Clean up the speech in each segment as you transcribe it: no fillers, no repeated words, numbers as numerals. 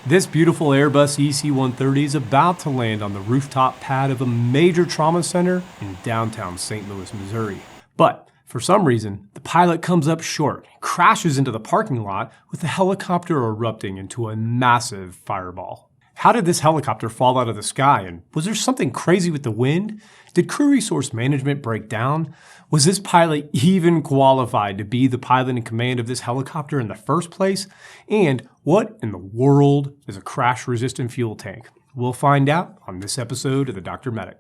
This beautiful Airbus EC-130 is about to land on the rooftop pad of a major trauma center in downtown St. Louis, Missouri. But for some reason, the pilot comes up short and crashes into the parking lot with the helicopter erupting into a massive fireball. How did this helicopter fall out of the sky, and was there something crazy with the wind? Did crew resource management break down? Was this pilot even qualified to be the pilot in command of this helicopter in the first place? And what in the world is a crash-resistant fuel tank? We'll find out on this episode of the Dr. Medic.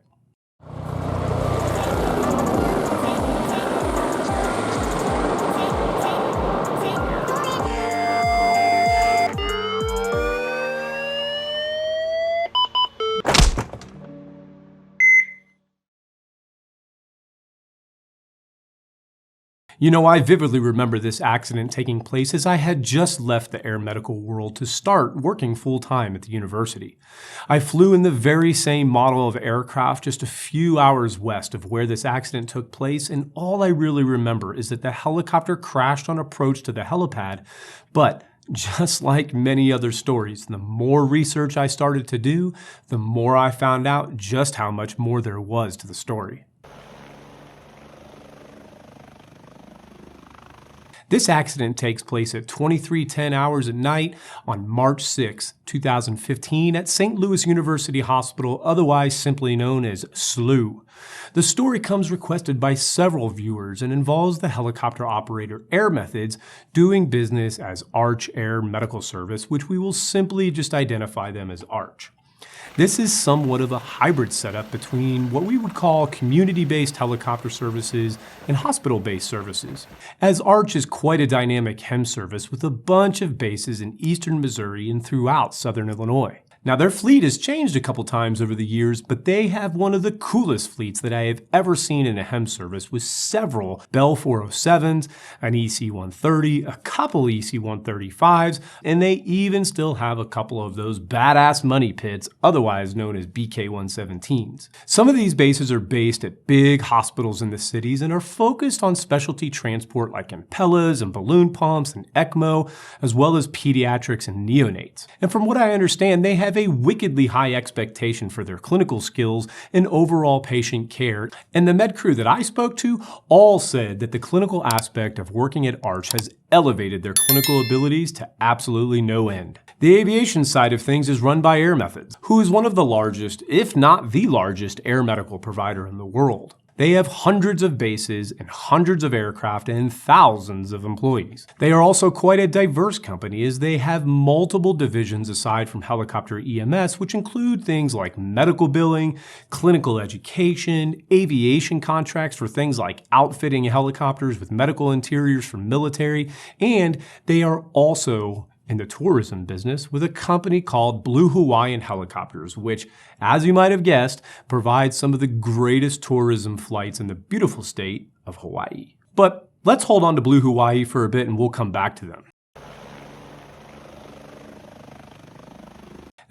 You know, I vividly remember this accident taking place as I had just left the air medical world to start working full-time at the university. I flew in the very same model of aircraft just a few hours west of where this accident took place, and all I really remember is that the helicopter crashed on approach to the helipad, but just like many other stories, the more research I started to do, the more I found out just how much more there was to the story. This accident takes place at 23:10 hours at night on March 6, 2015 at St. Louis University Hospital, otherwise simply known as SLU. The story comes requested by several viewers and involves the helicopter operator Air Methods doing business as Arch Air Medical Service, which we will simply just identify them as Arch. This is somewhat of a hybrid setup between what we would call community-based helicopter services and hospital-based services, as Arch is quite a dynamic HEM service with a bunch of bases in eastern Missouri and throughout southern Illinois. Now, their fleet has changed a couple times over the years, but they have one of the coolest fleets that I have ever seen in a HEM service, with several Bell 407s, an EC-130, a couple EC-135s, and they even still have a couple of those badass money pits, otherwise known as BK-117s. Some of these bases are based at big hospitals in the cities and are focused on specialty transport like Impellas and balloon pumps and ECMO, as well as pediatrics and neonates. And from what I understand, they have a wickedly high expectation for their clinical skills and overall patient care, and the med crew that I spoke to all said that the clinical aspect of working at Arch has elevated their clinical abilities to absolutely no end. The aviation side of things is run by Air Methods, who is one of the largest, if not the largest, air medical provider in the world. They have hundreds of bases and hundreds of aircraft and thousands of employees. They are also quite a diverse company as they have multiple divisions aside from helicopter EMS, which include things like medical billing, clinical education, aviation contracts for things like outfitting helicopters with medical interiors for military, and they are also in the tourism business with a company called Blue Hawaiian Helicopters, which, as you might have guessed, provides some of the greatest tourism flights in the beautiful state of Hawaii. But let's hold on to Blue Hawaii for a bit and we'll come back to them.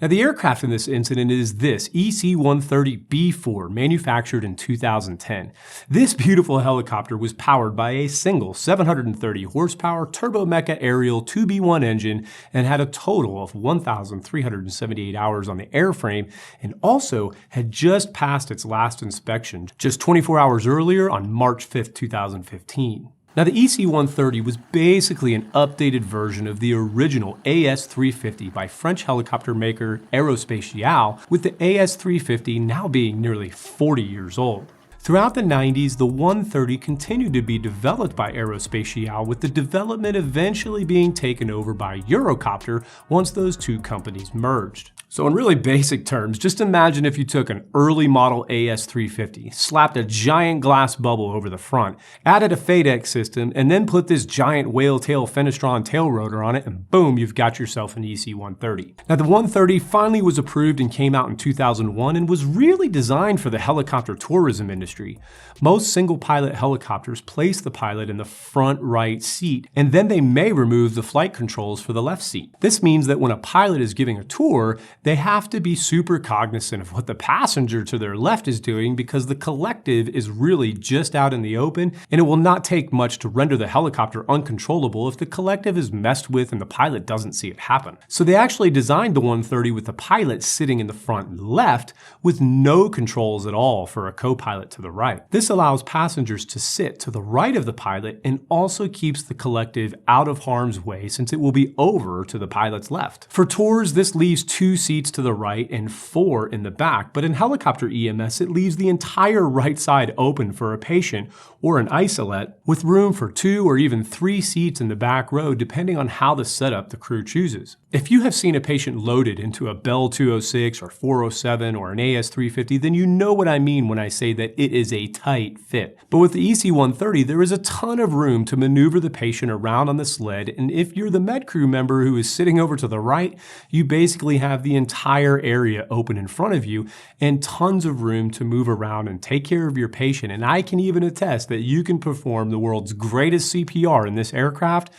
Now, the aircraft in this incident is this EC-130B4, manufactured in 2010. This beautiful helicopter was powered by a single 730 horsepower turbomecha aerial 2B1 engine and had a total of 1,378 hours on the airframe, and also had just passed its last inspection just 24 hours earlier on March 5, 2015. Now, the EC-130 was basically an updated version of the original AS-350 by French helicopter maker Aerospatiale, with the AS-350 now being nearly 40 years old. Throughout the 90s, the 130 continued to be developed by Aerospatiale, with the development eventually being taken over by Eurocopter once those two companies merged. So in really basic terms, just imagine if you took an early model AS-350, slapped a giant glass bubble over the front, added a FADEC system, and then put this giant whale tail Fenestron tail rotor on it, and boom, you've got yourself an EC-130. Now, the 130 finally was approved and came out in 2001 and was really designed for the helicopter tourism industry. Most single-pilot helicopters place the pilot in the front right seat, and then they may remove the flight controls for the left seat. This means that when a pilot is giving a tour, They have to be super cognizant of what the passenger to their left is doing because the collective is really just out in the open, and it will not take much to render the helicopter uncontrollable if the collective is messed with and the pilot doesn't see it happen. So they actually designed the 130 with the pilot sitting in the front left with no controls at all for a co-pilot to the right. This allows passengers to sit to the right of the pilot and also keeps the collective out of harm's way since it will be over to the pilot's left. For tours, this leaves 2 seats to the right and 4 in the back, but in helicopter EMS, it leaves the entire right side open for a patient or an isolate with room for 2 or even 3 seats in the back row depending on how the setup the crew chooses. If you have seen a patient loaded into a Bell 206 or 407 or an AS350, then you know what I mean when I say that it is a tight fit. But with the EC-130, there is a ton of room to maneuver the patient around on the sled, and if you're the med crew member who is sitting over to the right, you basically have the entire area open in front of you and tons of room to move around and take care of your patient. And I can even attest that you can perform the world's greatest CPR in this aircraft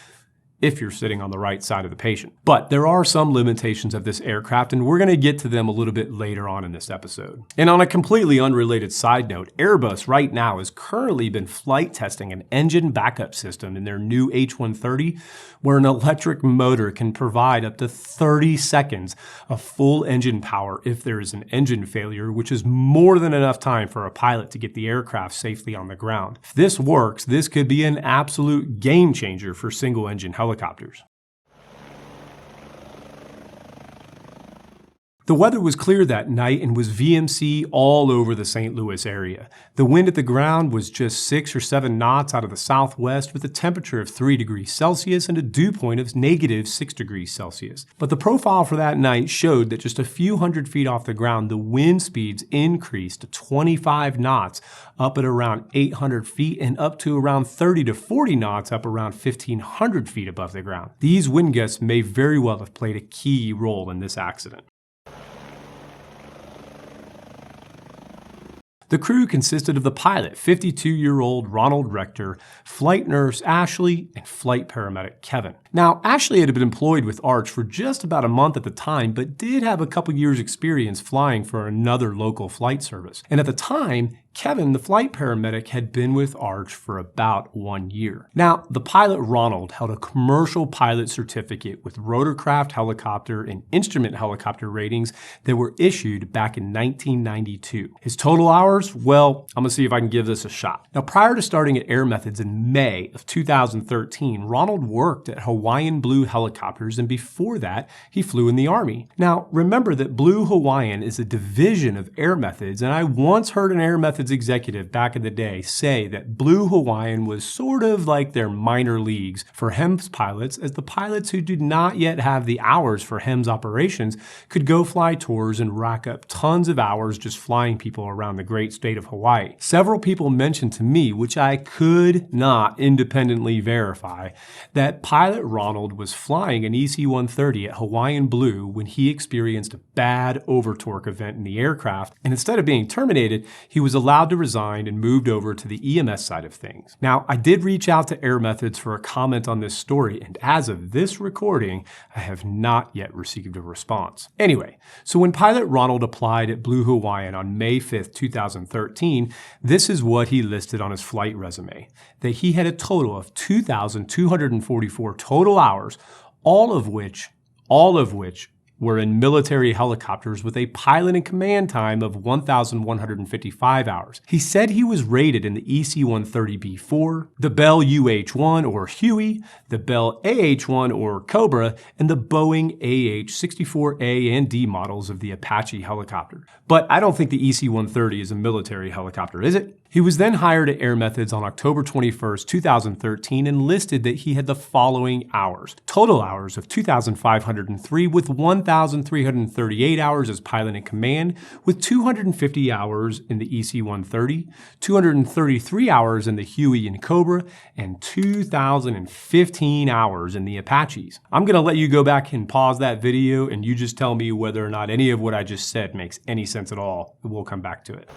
if you're sitting on the right side of the patient. But there are some limitations of this aircraft, and we're going to get to them a little bit later on in this episode. And on a completely unrelated side note, Airbus right now has currently been flight testing an engine backup system in their new H130, where an electric motor can provide up to 30 seconds of full engine power if there is an engine failure, which is more than enough time for a pilot to get the aircraft safely on the ground. If this works, this could be an absolute game changer for single-engine helicopters. The weather was clear that night and was VMC all over the St. Louis area. The wind at the ground was just 6 or 7 knots out of the southwest with a temperature of 3 degrees Celsius and a dew point of -6 degrees Celsius. But the profile for that night showed that just a few hundred feet off the ground, the wind speeds increased to 25 knots up at around 800 feet and up to around 30 to 40 knots up around 1,500 feet above the ground. These wind gusts may very well have played a key role in this accident. The crew consisted of the pilot, 52-year-old Ronald Rector, flight nurse Ashley, and flight paramedic Kevin. Now, Ashley had been employed with Arch for just about a month at the time, but did have a couple years experience flying for another local flight service. And at the time, Kevin, the flight paramedic, had been with Arch for about 1 year. Now, the pilot Ronald held a commercial pilot certificate with rotorcraft helicopter and instrument helicopter ratings that were issued back in 1992. His total hours? Well, I'm gonna see if I can give this a shot. Now, prior to starting at Air Methods in May of 2013, Ronald worked at Hawaiian Blue Helicopters, and before that, he flew in the Army. Now, remember that Blue Hawaiian is a division of Air Methods, and I once heard an Air Methods executive back in the day say that Blue Hawaiian was sort of like their minor leagues for HEMS pilots, as the pilots who did not yet have the hours for HEMS operations could go fly tours and rack up tons of hours just flying people around the great state of Hawaii. Several people mentioned to me, which I could not independently verify, that pilot Ronald was flying an EC-130 at Hawaiian Blue when he experienced a bad overtorque event in the aircraft, and instead of being terminated, he was allowed to resign and moved over to the EMS side of things. Now, I did reach out to Air Methods for a comment on this story, and as of this recording, I have not yet received a response. Anyway, so when pilot Ronald applied at Blue Hawaiian on May 5th, 2013, this is what he listed on his flight resume, that he had a total of 2,244 total hours, all of which were in military helicopters with a pilot and command time of 1,155 hours. He said he was rated in the EC-130B4, the Bell UH-1 or Huey, the Bell AH-1 or Cobra, and the Boeing AH-64A and D models of the Apache helicopter. But I don't think the EC-130 is a military helicopter, is it? He was then hired at Air Methods on October 21st, 2013, and listed that he had the following hours. Total hours of 2,503 with 1,338 hours as pilot and command, with 250 hours in the EC-130, 233 hours in the Huey and Cobra, and 2,015 hours in the Apaches. I'm going to let you go back and pause that video, and you just tell me whether or not any of what I just said makes any sense at all. We'll come back to it.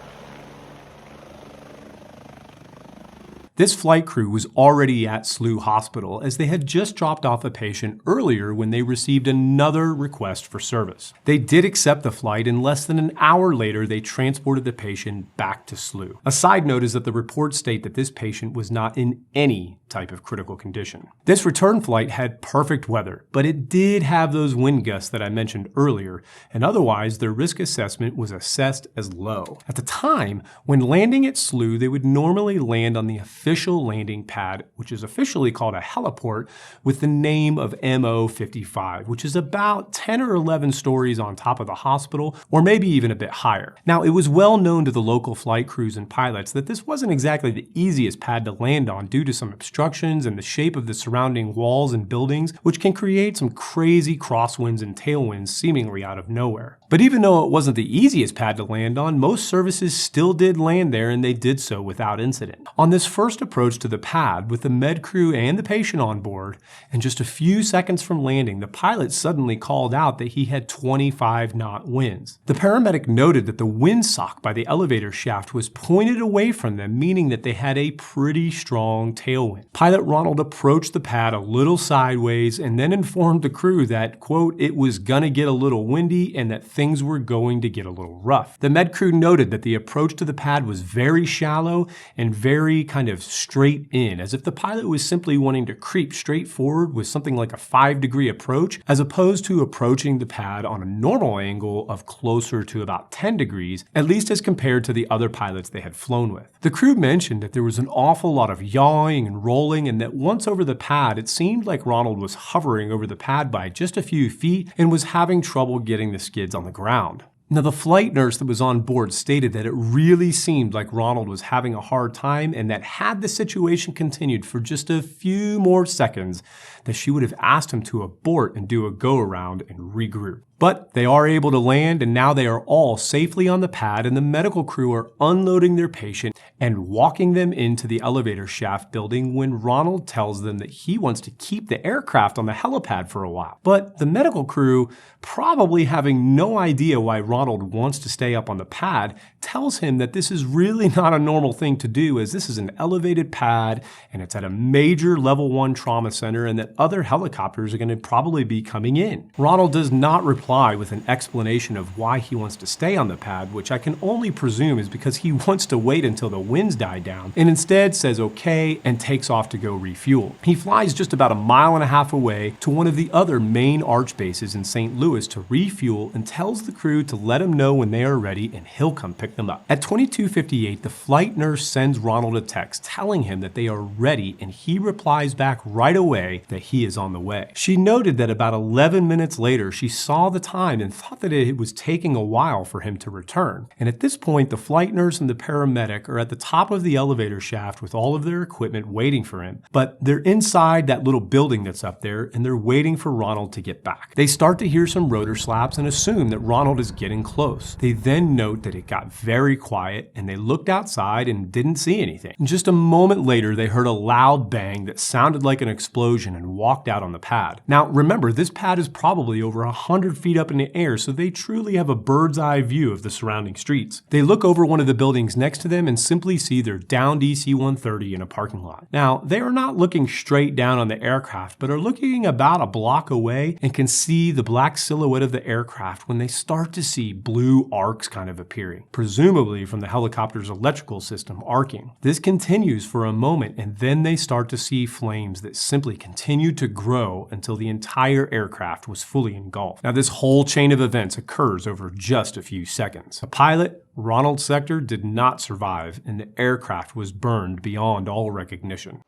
This flight crew was already at SLU Hospital as they had just dropped off a patient earlier when they received another request for service. They did accept the flight, and less than an hour later they transported the patient back to SLU. A side note is that the reports state that this patient was not in any type of critical condition. This return flight had perfect weather, but it did have those wind gusts that I mentioned earlier, and otherwise their risk assessment was assessed as low. At the time, when landing at SLU, they would normally land on the official landing pad, which is officially called a heliport, with the name of MO55, which is about 10 or 11 stories on top of the hospital, or maybe even a bit higher. Now, it was well known to the local flight crews and pilots that this wasn't exactly the easiest pad to land on due to some obstructions and the shape of the surrounding walls and buildings, which can create some crazy crosswinds and tailwinds seemingly out of nowhere. But even though it wasn't the easiest pad to land on, most services still did land there, and they did so without incident. On this first approach to the pad, with the med crew and the patient on board, and just a few seconds from landing, the pilot suddenly called out that he had 25-knot winds. The paramedic noted that the windsock by the elevator shaft was pointed away from them, meaning that they had a pretty strong tailwind. Pilot Ronald approached the pad a little sideways and then informed the crew that, quote, it was gonna get a little windy and that things were going to get a little rough. The med crew noted that the approach to the pad was very shallow and very kind of straight in, as if the pilot was simply wanting to creep straight forward with something like a 5-degree approach, as opposed to approaching the pad on a normal angle of closer to about 10 degrees, at least as compared to the other pilots they had flown with. The crew mentioned that there was an awful lot of yawing and rolling, and that once over the pad, it seemed like Ronald was hovering over the pad by just a few feet and was having trouble getting the skids on the ground. Now, the flight nurse that was on board stated that it really seemed like Ronald was having a hard time, and that had the situation continued for just a few more seconds, that she would have asked him to abort and do a go-around and regroup. But they are able to land, and now they are all safely on the pad, and the medical crew are unloading their patient and walking them into the elevator shaft building when Ronald tells them that he wants to keep the aircraft on the helipad for a while. But the medical crew, probably having no idea why Ronald wants to stay up on the pad, tells him that this is really not a normal thing to do, as this is an elevated pad and it's at a major level 1 trauma center, and that other helicopters are going to probably be coming in. Ronald does not reply with an explanation of why he wants to stay on the pad, which I can only presume is because he wants to wait until the winds die down, and instead says okay and takes off to go refuel. He flies just about 1.5 miles away to one of the other main arch bases in St. Louis to refuel, and tells the crew to let him know when they are ready and he'll come pick them up. At 22:58, the flight nurse sends Ronald a text telling him that they are ready, and he replies back right away that he is on the way. She noted that about 11 minutes later, she saw the time and thought that it was taking a while for him to return. And at this point, the flight nurse and the paramedic are at the top of the elevator shaft with all of their equipment waiting for him. But they're inside that little building that's up there, and they're waiting for Ronald to get back. They start to hear some rotor slaps and assume that Ronald is getting close. They then note that it got very quiet, and they looked outside and didn't see anything. And just a moment later, they heard a loud bang that sounded like an explosion and walked out on the pad. Now, remember, this pad is probably over 100 feet up in the air, so they truly have a bird's eye view of the surrounding streets. They look over one of the buildings next to them and simply see their downed DC-130 in a parking lot. Now, they are not looking straight down on the aircraft, but are looking about a block away and can see the black silhouette of the aircraft when they start to see blue arcs kind of appearing, presumably from the helicopter's electrical system arcing. This continues for a moment, and then they start to see flames that simply continue to grow until the entire aircraft was fully engulfed. Now, this whole chain of events occurs over just a few seconds. The pilot, Ronald Sector, did not survive, and the aircraft was burned beyond all recognition.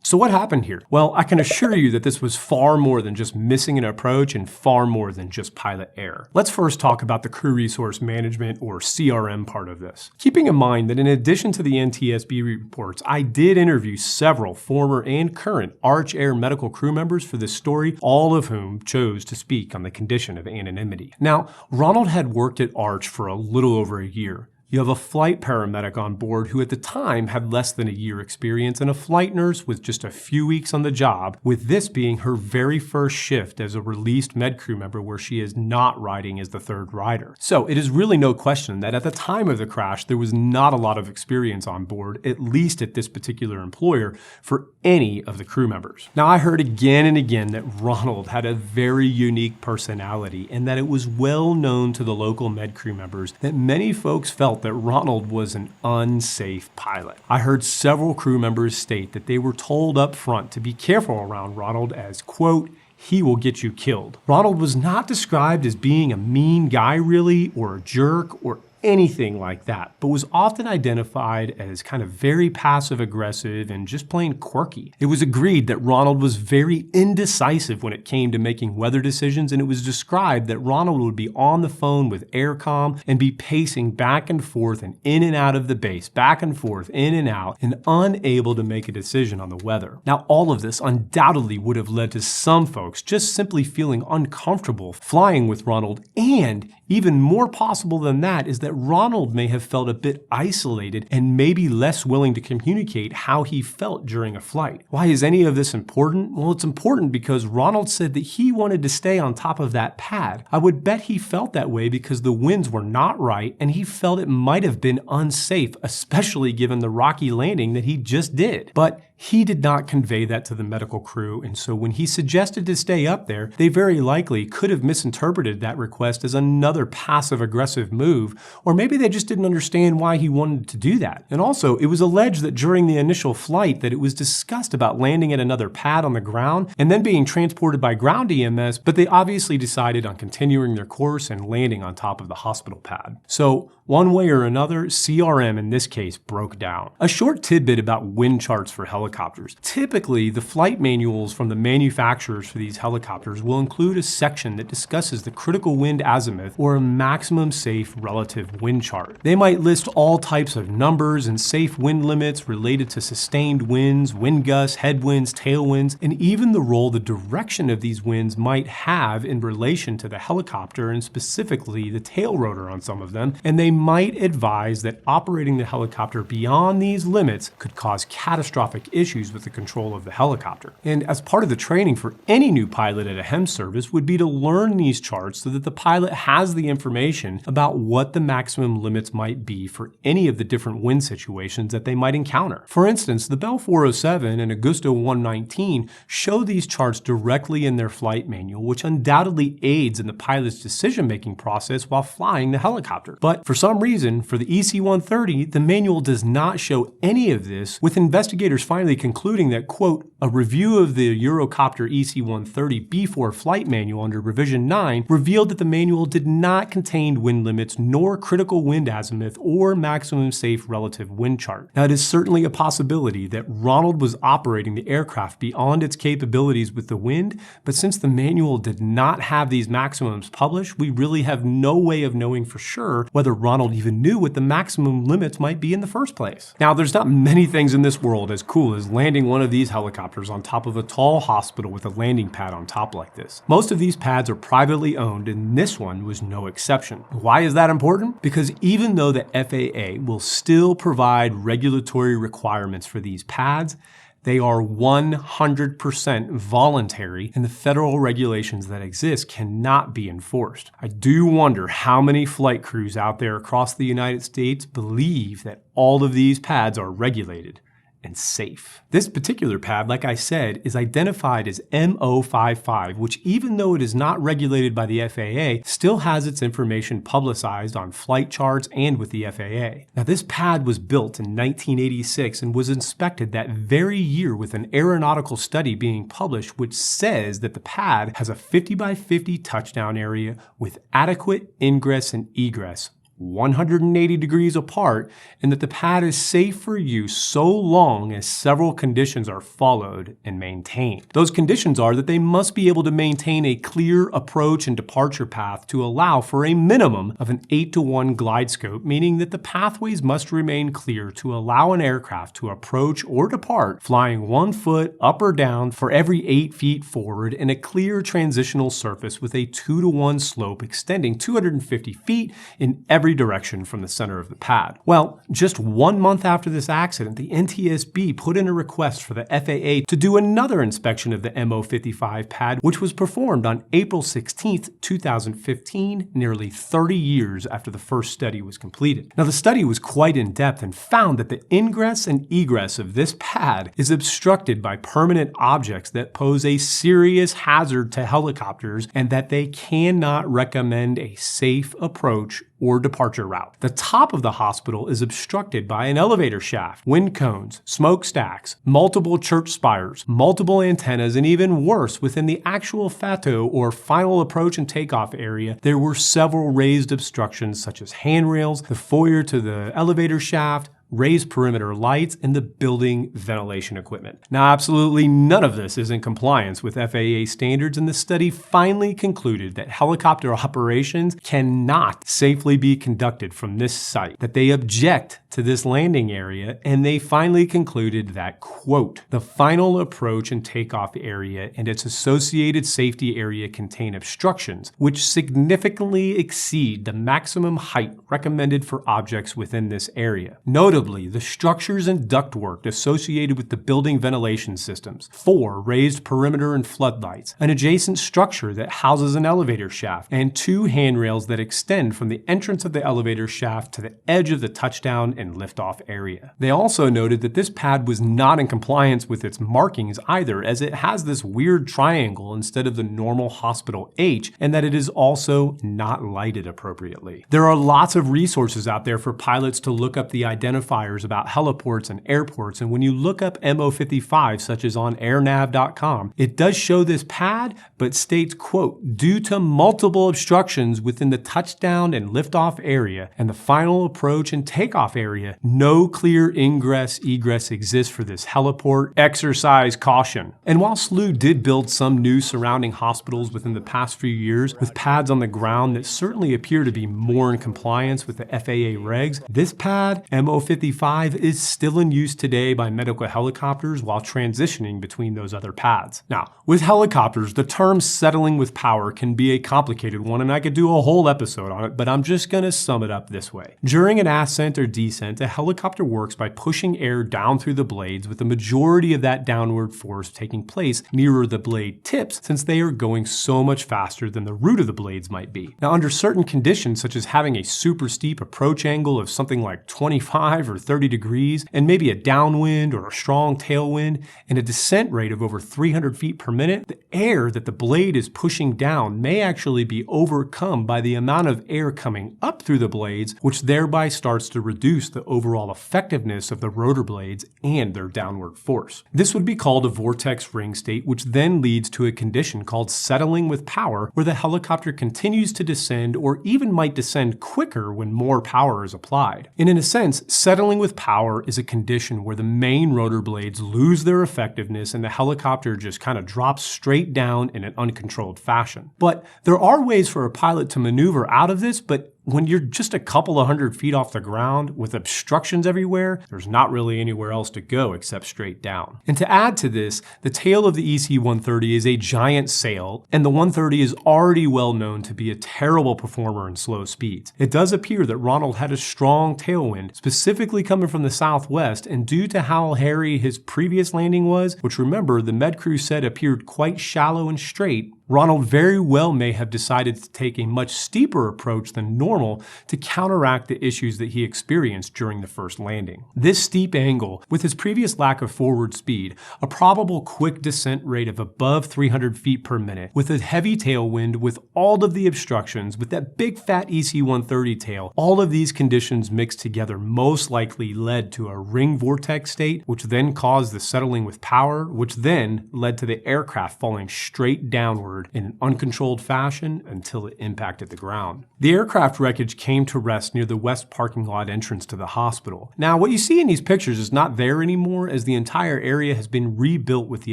So what happened here? Well, I can assure you that this was far more than just missing an approach and far more than just pilot error. Let's first talk about the crew resource management, or CRM, part of this. Keeping in mind that in addition to the NTSB reports, I did interview several former and current Arch Air medical crew members for this story, all of whom chose to speak on the condition of anonymity. Now, Ronald had worked at Arch for a little over a year. You have a flight paramedic on board who at the time had less than a year experience and a flight nurse with just a few weeks on the job, with this being her very first shift as a released med crew member where she is not riding as the third rider. So it is really no question that at the time of the crash there was not a lot of experience on board, at least at this particular employer, for any of the crew members. Now I heard again and again that Ronald had a very unique personality and that it was well known to the local med crew members that many folks felt that Ronald was an unsafe pilot. I heard several crew members state that they were told up front to be careful around Ronald as, quote, he will get you killed. Ronald was not described as being a mean guy really, or a jerk, or anything like that, but was often identified as kind of very passive-aggressive and just plain quirky. It was agreed that Ronald was very indecisive when it came to making weather decisions, and it was described that Ronald would be on the phone with aircom and be pacing back and forth and in and out of the base, back and forth, in and out, and unable to make a decision on the weather. Now, all of this undoubtedly would have led to some folks just simply feeling uncomfortable flying with Ronald, and even more possible than that is that Ronald may have felt a bit isolated and maybe less willing to communicate how he felt during a flight. Why is any of this important? Well, it's important because Ronald said that he wanted to stay on top of that pad. I would bet he felt that way because the winds were not right and he felt it might have been unsafe, especially given the rocky landing that he just did. But he did not convey that to the medical crew, and so when he suggested to stay up there, they very likely could have misinterpreted that request as another passive-aggressive move, or maybe they just didn't understand why he wanted to do that. And also, it was alleged that during the initial flight that it was discussed about landing at another pad on the ground and then being transported by ground EMS, but they obviously decided on continuing their course and landing on top of the hospital pad. So, one way or another, CRM in this case broke down. A short tidbit about wind charts for helicopters. Typically, the flight manuals from the manufacturers for these helicopters will include a section that discusses the critical wind azimuth or a maximum safe relative wind chart. They might list all types of numbers and safe wind limits related to sustained winds, wind gusts, headwinds, tailwinds, and even the role the direction of these winds might have in relation to the helicopter and specifically the tail rotor on some of them, and they might advise that operating the helicopter beyond these limits could cause catastrophic issues with the control of the helicopter. And as part of the training for any new pilot at a HEM service would be to learn these charts so that the pilot has the information about what the maximum limits might be for any of the different wind situations that they might encounter. For instance, the Bell 407 and Augusta 119 show these charts directly in their flight manual, which undoubtedly aids in the pilot's decision-making process while flying the helicopter. But for some reason, for the EC-130, the manual does not show any of this, with investigators finally concluding that, quote, a review of the Eurocopter EC-130 B4 flight manual under revision 9 revealed that the manual did not contain wind limits nor critical wind azimuth or maximum safe relative wind chart. Now, it is certainly a possibility that Ronald was operating the aircraft beyond its capabilities with the wind, but since the manual did not have these maximums published, we really have no way of knowing for sure whether Ronald even knew what the maximum limits might be in the first place. Now, there's not many things in this world as cool as landing one of these helicopters on top of a tall hospital with a landing pad on top like this. Most of these pads are privately owned, and this one was no exception. Why is that important? Because even though the FAA will still provide regulatory requirements for these pads, they are 100% voluntary, and the federal regulations that exist cannot be enforced. I do wonder how many flight crews out there across the United States believe that all of these pads are regulated and safe. This particular pad, like I said, is identified as M055, which even though it is not regulated by the FAA, still has its information publicized on flight charts and with the FAA. Now, this pad was built in 1986 and was inspected that very year with an aeronautical study being published, which says that the pad has a 50 by 50 touchdown area with adequate ingress and egress 180 degrees apart, and that the pad is safe for use so long as several conditions are followed and maintained. Those conditions are that they must be able to maintain a clear approach and departure path to allow for a minimum of an 8-to-1 glide scope, meaning that the pathways must remain clear to allow an aircraft to approach or depart, flying 1 foot up or down for every 8 feet forward, and a clear transitional surface with a 2-to-1 slope extending 250 feet in every every direction from the center of the pad. Well, just 1 month after this accident, the NTSB put in a request for the FAA to do another inspection of the MO-55 pad, which was performed on April 16, 2015, nearly 30 years after the first study was completed. Now, the study was quite in-depth and found that the ingress and egress of this pad is obstructed by permanent objects that pose a serious hazard to helicopters and that they cannot recommend a safe approach or departure route. The top of the hospital is obstructed by an elevator shaft, wind cones, smokestacks, multiple church spires, multiple antennas, and even worse, within the actual FATO or final approach and takeoff area, there were several raised obstructions such as handrails, the foyer to the elevator shaft, raised perimeter lights, and the building ventilation equipment. Now, absolutely none of this is in compliance with FAA standards, and the study finally concluded that helicopter operations cannot safely be conducted from this site, that they object to this landing area, and they finally concluded that, quote, the final approach and takeoff area and its associated safety area contain obstructions which significantly exceed the maximum height recommended for objects within this area. Notably, the structures and ductwork associated with the building ventilation systems, 4 raised perimeter and floodlights, an adjacent structure that houses an elevator shaft, and 2 handrails that extend from the entrance of the elevator shaft to the edge of the touchdown and liftoff area. They also noted that this pad was not in compliance with its markings either, as it has this weird triangle instead of the normal hospital H, and that it is also not lighted appropriately. There are lots of resources out there for pilots to look up the identifiers about heliports and airports, and when you look up MO-55, such as on airnav.com, it does show this pad, but states, quote, due to multiple obstructions within the touchdown and liftoff area and the final approach and takeoff area, no clear ingress-egress exists for this heliport. Exercise caution. And while SLU did build some new surrounding hospitals within the past few years with pads on the ground that certainly appear to be more in compliance with the FAA regs, this pad, MO-55, is still in use today by medical helicopters while transitioning between those other pads. Now, with helicopters, the term settling with power can be a complicated one, and I could do a whole episode on it, but I'm just going to sum it up this way. During an ascent or descent, a helicopter works by pushing air down through the blades, with the majority of that downward force taking place nearer the blade tips, since they are going so much faster than the root of the blades might be. Now, under certain conditions, such as having a super steep approach angle of something like 25 or 30 degrees, and maybe a downwind or a strong tailwind, and a descent rate of over 300 feet per minute, the air that the blade is pushing down may actually be overcome by the amount of air coming up through the blades, which thereby starts to reduce the overall effectiveness of the rotor blades and their downward force. This would be called a vortex ring state, which then leads to a condition called settling with power, where the helicopter continues to descend or even might descend quicker when more power is applied. And in a sense, settling with power is a condition where the main rotor blades lose their effectiveness and the helicopter just kind of drops straight down in an uncontrolled fashion. But there are ways for a pilot to maneuver out of this, but when you're just a couple of 100 feet off the ground with obstructions everywhere, there's not really anywhere else to go except straight down. And to add to this, the tail of the EC-130 is a giant sail, and the 130 is already well known to be a terrible performer in slow speeds. It does appear that Ronald had a strong tailwind, specifically coming from the southwest, and due to how hairy his previous landing was, which remember the med crew said appeared quite shallow and straight, Ronald very well may have decided to take a much steeper approach than normal to counteract the issues that he experienced during the first landing. This steep angle, with his previous lack of forward speed, a probable quick descent rate of above 300 feet per minute, with a heavy tailwind, with all of the obstructions, with that big fat EC-130 tail, all of these conditions mixed together most likely led to a ring vortex state, which then caused the settling with power, which then led to the aircraft falling straight downward in an uncontrolled fashion until it impacted the ground. The aircraft wreckage came to rest near the west parking lot entrance to the hospital. Now, what you see in these pictures is not there anymore, as the entire area has been rebuilt with the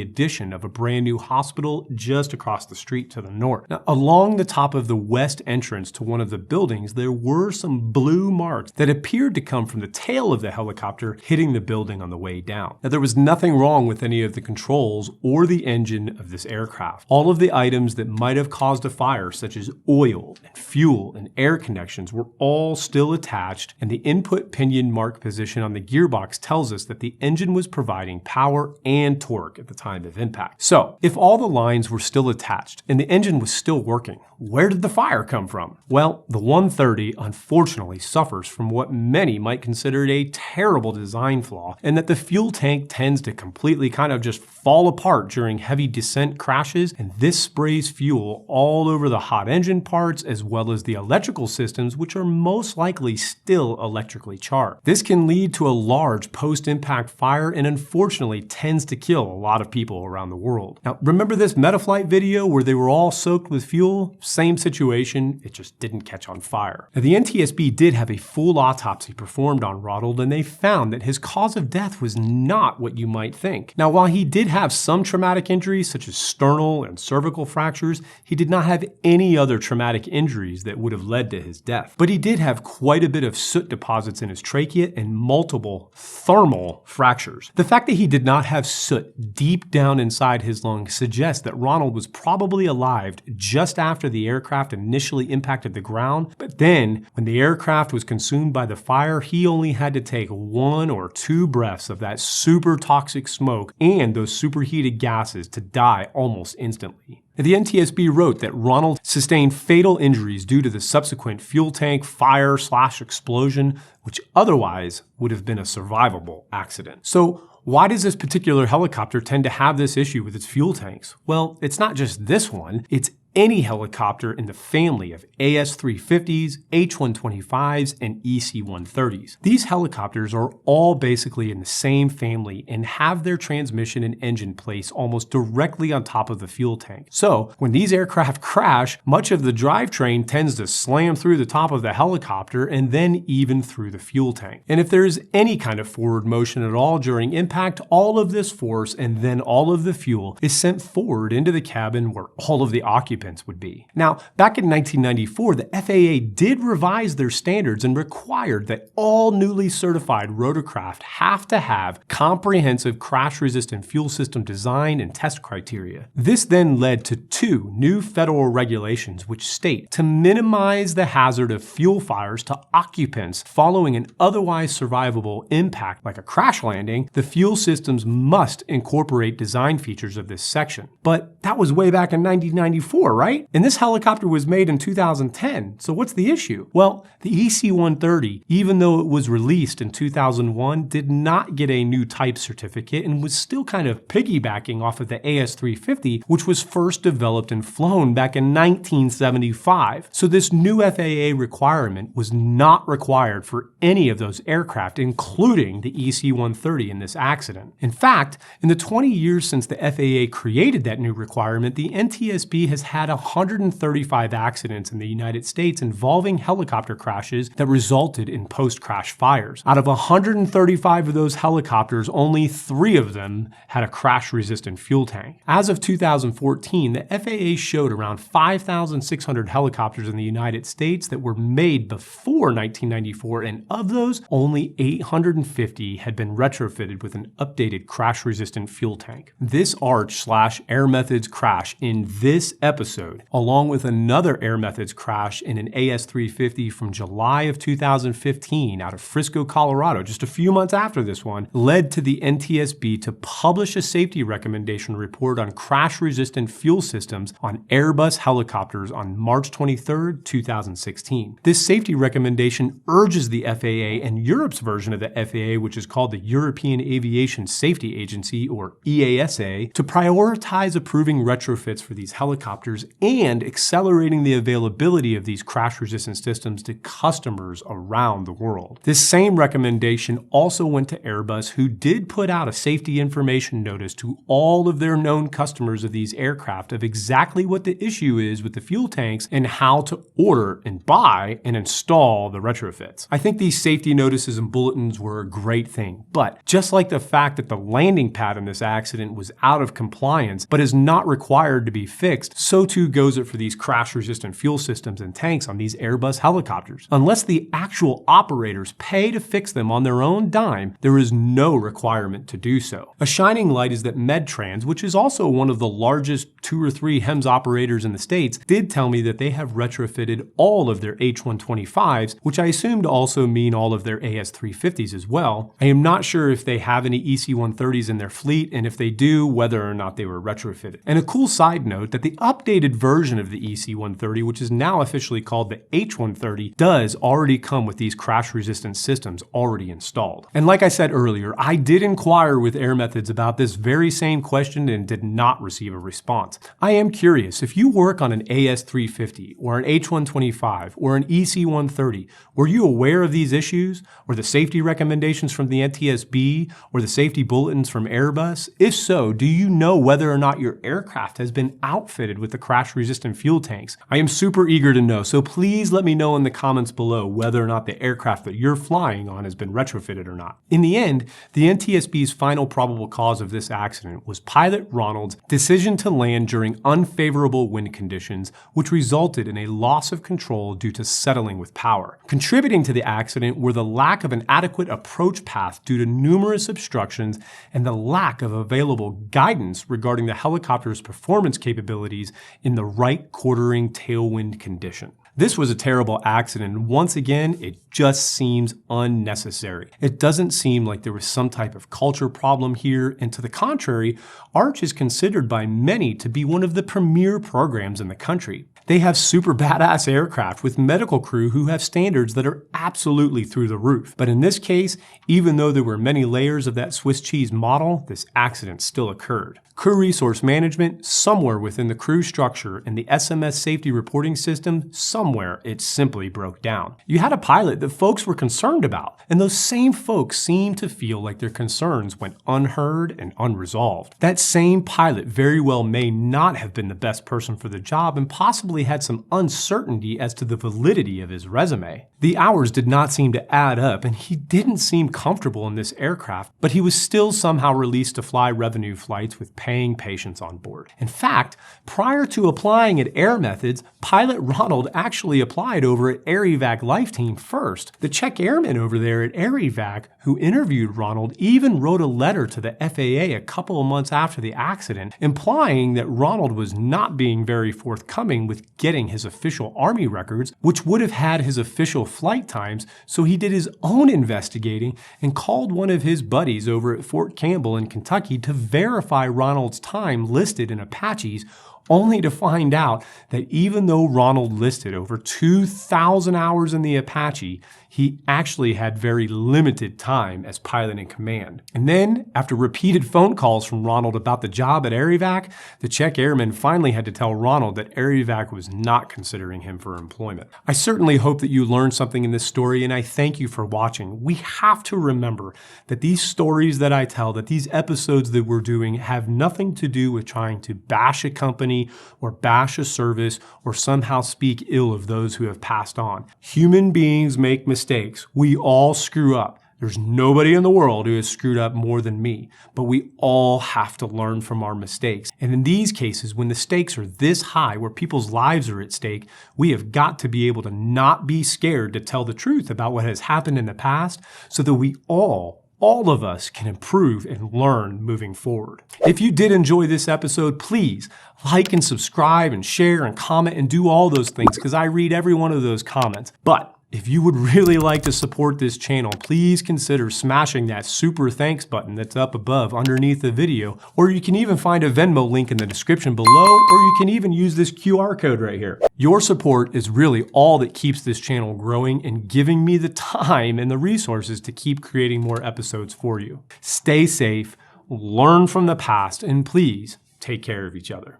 addition of a brand new hospital just across the street to the north. Now, along the top of the west entrance to one of the buildings, there were some blue marks that appeared to come from the tail of the helicopter hitting the building on the way down. Now, there was nothing wrong with any of the controls or the engine of this aircraft. All of the items items that might have caused a fire, such as oil and fuel and air connections, were all still attached, and the input pinion mark position on the gearbox tells us that the engine was providing power and torque at the time of impact. So, if all the lines were still attached and the engine was still working, where did the fire come from? Well, the 130 unfortunately suffers from what many might consider a terrible design flaw, and that the fuel tank tends to completely kind of just fall apart during heavy descent crashes, and this sprays fuel all over the hot engine parts as well as the electrical systems, which are most likely still electrically charged. This can lead to a large post-impact fire and unfortunately tends to kill a lot of people around the world. Now, remember this Metaflight video where they were all soaked with fuel? Same situation, it just didn't catch on fire. Now, the NTSB did have a full autopsy performed on Ronald, and they found that his cause of death was not what you might think. Now, while he did have some traumatic injuries such as sternal and cervical fractures, he did not have any other traumatic injuries that would have led to his death. But he did have quite a bit of soot deposits in his trachea and multiple thermal fractures. The fact that he did not have soot deep down inside his lungs suggests that Ronald was probably alive just after the aircraft initially impacted the ground, but then when the aircraft was consumed by the fire, he only had to take 1 or 2 breaths of that super toxic smoke and those superheated gases to die almost instantly. The NTSB wrote that Ronald sustained fatal injuries due to the subsequent fuel tank fire/explosion, which otherwise would have been a survivable accident. So, why does this particular helicopter tend to have this issue with its fuel tanks? Well, it's not just this one, it's any helicopter in the family of AS-350s, H-125s, and EC-130s. These helicopters are all basically in the same family and have their transmission and engine placed almost directly on top of the fuel tank. So, when these aircraft crash, much of the drivetrain tends to slam through the top of the helicopter and then even through the fuel tank. And if there is any kind of forward motion at all during impact, all of this force and then all of the fuel is sent forward into the cabin where all of the occupants would be. Now, back in 1994, the FAA did revise their standards and required that all newly certified rotorcraft have to have comprehensive crash-resistant fuel system design and test criteria. This then led to 2 new federal regulations which state to minimize the hazard of fuel fires to occupants following an otherwise survivable impact like a crash landing, the fuel systems must incorporate design features of this section. But that was way back in 1994, right? And this helicopter was made in 2010, so what's the issue? Well, the EC-130, even though it was released in 2001, did not get a new type certificate and was still kind of piggybacking off of the AS-350, which was first developed and flown back in 1975. So this new FAA requirement was not required for any of those aircraft, including the EC-130 in this accident. In fact, in the 20 years since the FAA created that new requirement, the NTSB has had 135 accidents in the United States involving helicopter crashes that resulted in post-crash fires. Out of 135 of those helicopters, only 3 of them had a crash-resistant fuel tank. As of 2014, the FAA showed around 5,600 helicopters in the United States that were made before 1994, and of those, only 850 had been retrofitted with an updated crash-resistant fuel tank. This ARCH/Air Methods crash in this episode, along with another Air Methods crash in an AS-350 from July of 2015 out of Frisco, Colorado, just a few months after this one, led to the NTSB to publish a safety recommendation report on crash-resistant fuel systems on Airbus helicopters on March 23, 2016. This safety recommendation urges the FAA and Europe's version of the FAA, which is called the European Aviation Safety Agency, or EASA, to prioritize approving retrofits for these helicopters and accelerating the availability of these crash-resistant systems to customers around the world. This same recommendation also went to Airbus, who did put out a safety information notice to all of their known customers of these aircraft of exactly what the issue is with the fuel tanks and how to order and buy and install the retrofits. I think these safety notices and bulletins were a great thing, but just like the fact that the landing pad in this accident was out of compliance but is not required to be fixed, so so too goes it for these crash-resistant fuel systems and tanks on these Airbus helicopters. Unless the actual operators pay to fix them on their own dime, there is no requirement to do so. A shining light is that Medtrans, which is also one of the largest 2 or 3 HEMS operators in the States, did tell me that they have retrofitted all of their H125s, which I assume to also mean all of their AS350s as well. I am not sure if they have any EC130s in their fleet, and if they do, whether or not they were retrofitted. And a cool side note that the updated version of the EC130, which is now officially called the H130, does already come with these crash-resistant systems already installed. And like I said earlier, I did inquire with Air Methods about this very same question and did not receive a response. I am curious, if you work on an AS350 or an H125 or an EC130, were you aware of these issues or the safety recommendations from the NTSB or the safety bulletins from Airbus? If so, do you know whether or not your aircraft has been outfitted with the crash-resistant fuel tanks? I am super eager to know, so please let me know in the comments below whether or not the aircraft that you're flying on has been retrofitted or not. In the end, the NTSB's final probable cause of this accident was pilot Ronald's decision to land during unfavorable wind conditions, which resulted in a loss of control due to settling with power. Contributing to the accident were the lack of an adequate approach path due to numerous obstructions and the lack of available guidance regarding the helicopter's performance capabilities in the right quartering tailwind condition. This was a terrible accident, and once again, it just seems unnecessary. It doesn't seem like there was some type of culture problem here, and to the contrary, Arch is considered by many to be one of the premier programs in the country. They have super badass aircraft with medical crew who have standards that are absolutely through the roof. But in this case, even though there were many layers of that Swiss cheese model, this accident still occurred. Crew resource management, somewhere within the crew structure, and the SMS safety reporting system, somewhere it simply broke down. You had a pilot that folks were concerned about, and those same folks seemed to feel like their concerns went unheard and unresolved. That same pilot very well may not have been the best person for the job and possibly had some uncertainty as to the validity of his resume. The hours did not seem to add up, and he didn't seem comfortable in this aircraft, but he was still somehow released to fly revenue flights with paying patients on board. In fact, prior to applying at Air Methods, pilot Ronald actually applied over at Air Evac Life Team first. The Czech airman over there at Air Evac who interviewed Ronald even wrote a letter to the FAA a couple of months after the accident, implying that Ronald was not being very forthcoming with getting his official Army records, which would have had his official flight times, so he did his own investigating and called one of his buddies over at Fort Campbell in Kentucky to verify Ronald's time listed in Apaches, only to find out that even though Ronald listed over 2,000 hours in the Apache, he actually had very limited time as pilot in command. And then, after repeated phone calls from Ronald about the job at Air Evac, the Czech airman finally had to tell Ronald that Air Evac was not considering him for employment. I certainly hope that you learned something in this story, and I thank you for watching. We have to remember that these stories that I tell, that these episodes that we're doing, have nothing to do with trying to bash a company or bash a service or somehow speak ill of those who have passed on. Human beings make mistakes. We all screw up. There's nobody in the world who has screwed up more than me, but we all have to learn from our mistakes. And in these cases, when the stakes are this high, where people's lives are at stake, we have got to be able to not be scared to tell the truth about what has happened in the past so that we all of us can improve and learn moving forward. If you did enjoy this episode, please like and subscribe and share and comment and do all those things because I read every one of those comments. But if you would really like to support this channel, please consider smashing that super thanks button that's up above underneath the video, or you can even find a Venmo link in the description below, or you can even use this QR code right here. Your support is really all that keeps this channel growing and giving me the time and the resources to keep creating more episodes for you. Stay safe, learn from the past, and please take care of each other.